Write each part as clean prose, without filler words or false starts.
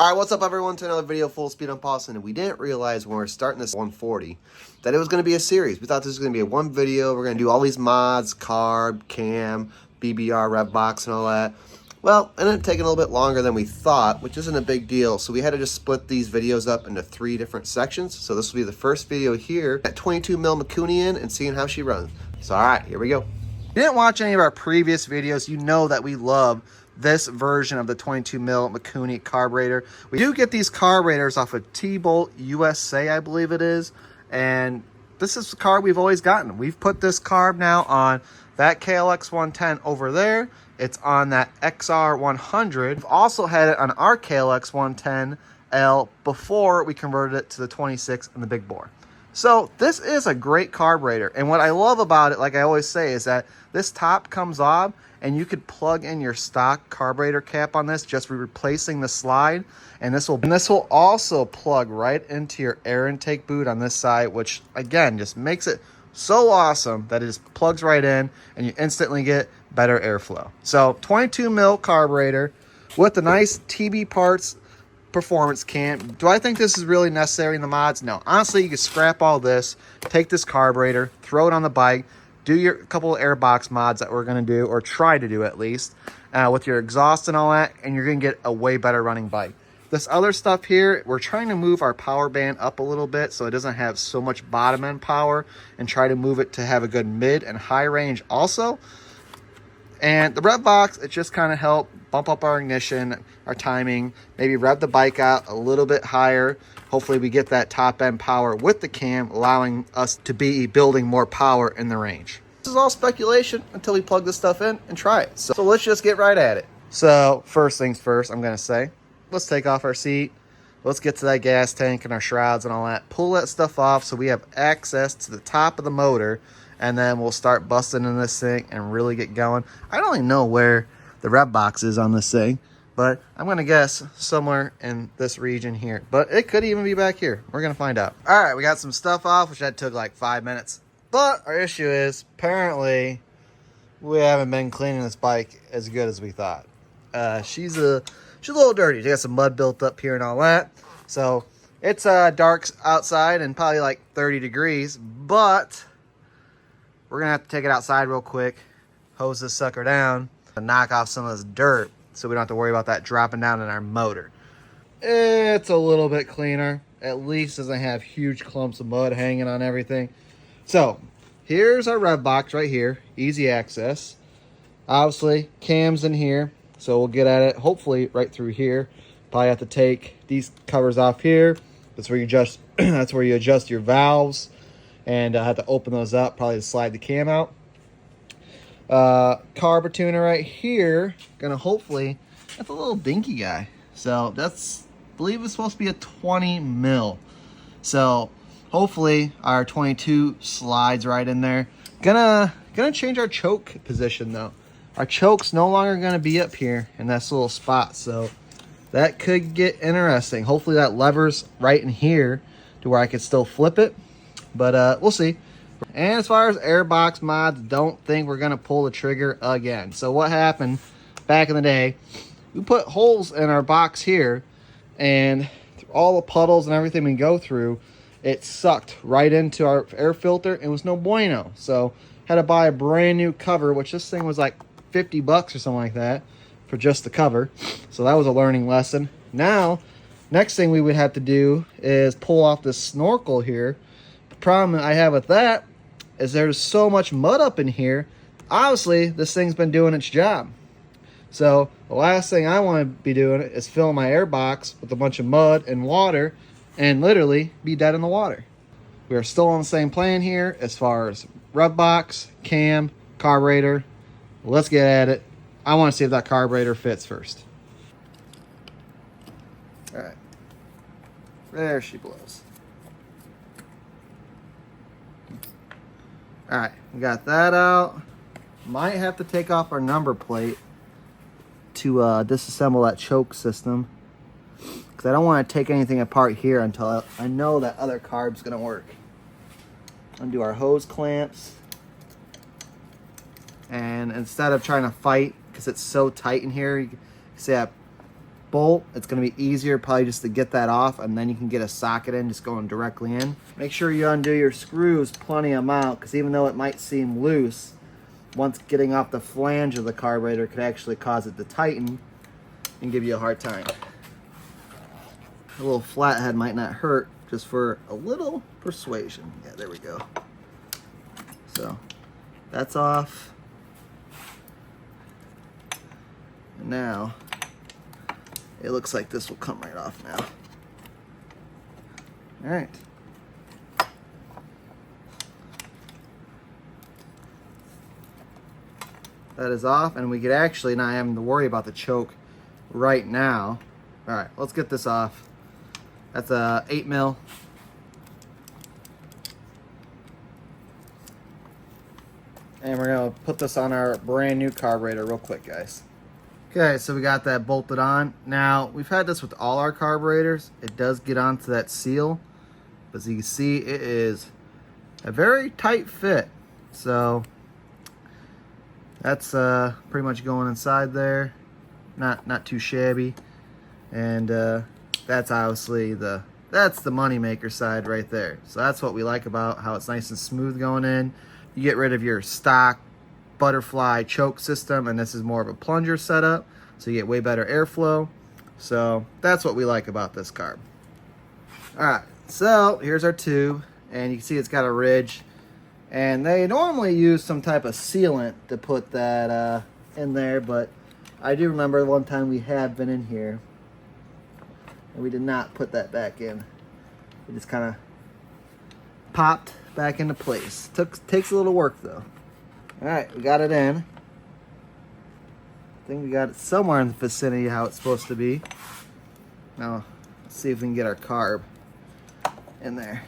Alright, what's up everyone, to another video full speed on Paulson. And we didn't realize when we were starting this 140 that it was going to be a series. We thought this was going to be a one video. We're going to do all these mods, carb, cam, BBR, rev box, and all that. Well, it ended up taking a little bit longer than we thought, which isn't a big deal. So we had to just split these videos up into 3 different sections. So this will be the first video here at 22mm Mikuni in and seeing how she runs. So alright, here we go. If you didn't watch any of our previous videos, you know that we love this version of the 22mm Mikuni carburetor. We do get these carburetors off of T-Bolt USA, I believe it is. And this is the carb we've always gotten. We've put this carb now on that Klx110 over there. It's on that XR100. We've also had it on our Klx110L before we converted it to the 26 and the big bore. So this is a great carburetor. And what I love about it, like I always say, is that this top comes off and you could plug in your stock carburetor cap on this, just replacing the slide. And this will also plug right into your air intake boot on this side, which again, just makes it so awesome that it just plugs right in and you instantly get better airflow. So 22mm carburetor with the nice TB parts performance cam. Do I think this is really necessary in the mods? No. Honestly, you could scrap all this, take this carburetor, throw it on the bike, do your couple of airbox mods that we're going to do, or try to do at least, with your exhaust and all that, and you're going to get a way better running bike. This other stuff here, we're trying to move our power band up a little bit so it doesn't have so much bottom end power, and try to move it to have a good mid and high range also. And the rev box, it just kind of helped bump up our ignition, our timing, maybe rev the bike out a little bit higher. Hopefully we get that top end power with the cam, allowing us to be building more power in the range. This is all speculation until we plug this stuff in and try it. So let's just get right at it. So first things first, I'm going to say, let's take off our seat. Let's get to that gas tank and our shrouds and all that. Pull that stuff off so we have access to the top of the motor. And then we'll start busting in this thing and really get going. I don't even know where the rev box is on this thing, but I'm going to guess somewhere in this region here. But it could even be back here. We're going to find out. All right, we got some stuff off, which that took like 5 minutes. But our issue is, apparently, we haven't been cleaning this bike as good as we thought. She's a little dirty. She got some mud built up here and all that. So it's dark outside and probably like 30 degrees, but we're going to have to take it outside real quick, hose this sucker down, and knock off some of this dirt so we don't have to worry about that dropping down in our motor. It's a little bit cleaner. At least doesn't have huge clumps of mud hanging on everything. So here's our rev box right here. Easy access. Obviously, cam's in here, so we'll get at it hopefully right through here. Probably have to take these covers off here. That's where you adjust, that's where you adjust your valves. And I have to open those up, probably to slide the cam out. Carb tuner right here. Gonna hopefully, that's a little dinky guy. So that's, I believe it's supposed to be a 20mm. So hopefully our 22 slides right in there. Gonna change our choke position though. Our choke's no longer gonna be up here in this little spot. So that could get interesting. Hopefully that lever's right in here to where I could still flip it. But we'll see. And as far as airbox mods, don't think we're going to pull the trigger again. So what happened back in the day, we put holes in our box here, and all the puddles and everything we go through, it sucked right into our air filter. It was no bueno. So had to buy a brand new cover, which this thing was like 50 bucks or something like that for just the cover. So that was a learning lesson. Now, next thing we would have to do is pull off this snorkel here. Problem I have with that is there's so much mud up in here. Obviously this thing's been doing its job, so the last thing I want to be doing is fill my air box with a bunch of mud and water and literally be dead in the water. We are still on the same plan here as far as rev box, cam, carburetor. Let's get at it. I want to see if that carburetor fits first. All right, there she blows. All right, we got that out. Might have to take off our number plate to disassemble that choke system, because I don't want to take anything apart here until I know that other carb's gonna work. Undo our hose clamps, and instead of trying to fight, because it's so tight in here, you can see I bolt, it's going to be easier probably just to get that off, and then you can get a socket in just going directly in. Make sure you undo your screws plenty amount, because even though it might seem loose, once getting off the flange of the carburetor could actually cause it to tighten and give you a hard time. A little flathead might not hurt, just for a little persuasion. Yeah, there we go. So that's off. And now it looks like this will come right off now. All right. That is off, and we could actually not having to worry about the choke right now. All right, let's get this off. That's a 8 mil. And we're gonna put this on our brand new carburetor real quick, guys. Okay, so we got that bolted on. Now, we've had this with all our carburetors. It does get onto that seal, but as you can see, it is a very tight fit. So that's pretty much going inside there. Not too shabby. And that's obviously that's the money maker side right there. So that's what we like about how it's nice and smooth going in. You get rid of your stock butterfly choke system, and this is more of a plunger setup, so you get way better airflow. So that's what we like about this carb. All right, so here's our tube, and you can see it's got a ridge, and they normally use some type of sealant to put that in there, but I do remember one time we had been in here and we did not put that back in. It just kind of popped back into place. Takes a little work though. All right, we got it in. I think we got it somewhere in the vicinity of how it's supposed to be. Now, let's see if we can get our carb in there.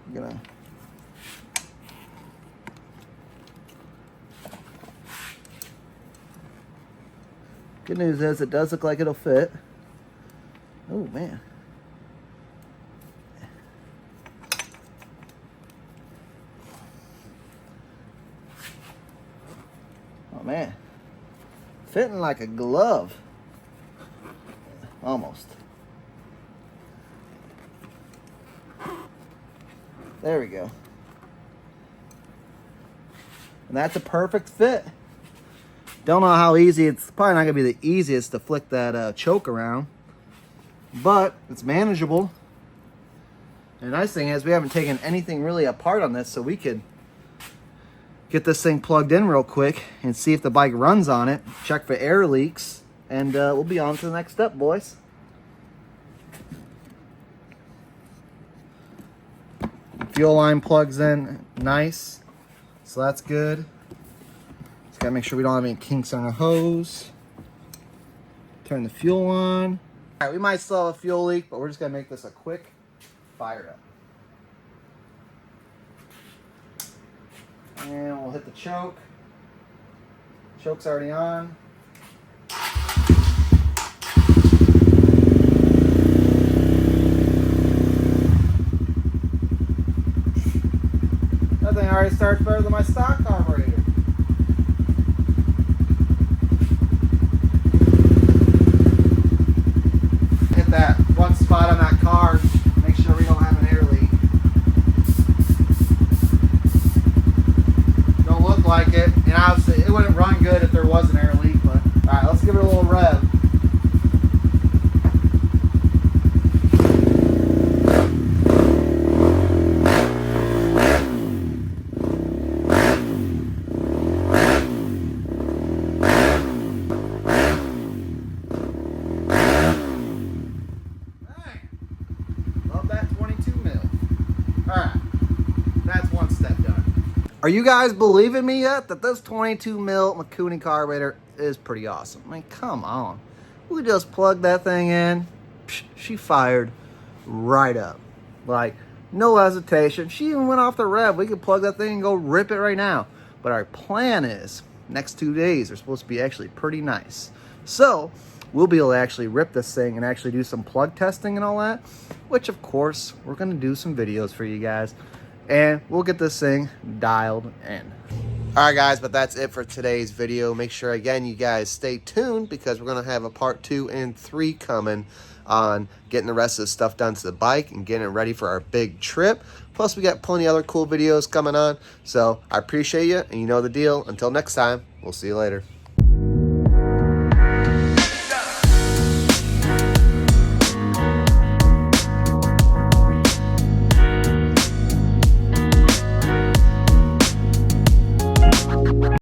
I'm gonna good news is it does look like it'll fit. Oh man. Oh man, fitting like a glove, almost. There we go. And that's a perfect fit. Don't know how easy, it's probably not gonna be the easiest to flick that choke around, but it's manageable. And the nice thing is we haven't taken anything really apart on this, so we could get this thing plugged in real quick and see if the bike runs on it, check for air leaks, and we'll be on to the next step, boys. Fuel line plugs in nice, so that's good. Just gotta make sure we don't have any kinks on the hose. Turn the fuel on. All right, we might still have a fuel leak, but we're just gonna make this a quick fire up. And we'll hit the choke. Choke's already on. That thing already starts better than my stock carburetor. Hit that one spot on that carb. Make sure we don't have an air leak. Don't look like it. And obviously it wouldn't run good if there was an air leak, but alright, let's give it a little rev. Are you guys believing me yet that this 22 mil Mikuni carburetor is pretty awesome? I mean, come on. We just plugged that thing in. Psh, she fired right up. Like, no hesitation. She even went off the rev. We could plug that thing and go rip it right now. But our plan is, next 2 days are supposed to be actually pretty nice. So, we'll be able to actually rip this thing and actually do some plug testing and all that. Which, of course, we're going to do some videos for you guys. And we'll get this thing dialed in. All right, guys, but that's it for today's video. Make sure, again, you guys stay tuned because we're going to have a part 2 and 3 coming on getting the rest of the stuff done to the bike and getting it ready for our big trip. Plus, we got plenty of other cool videos coming on. So I appreciate you, and you know the deal. Until next time, we'll see you later.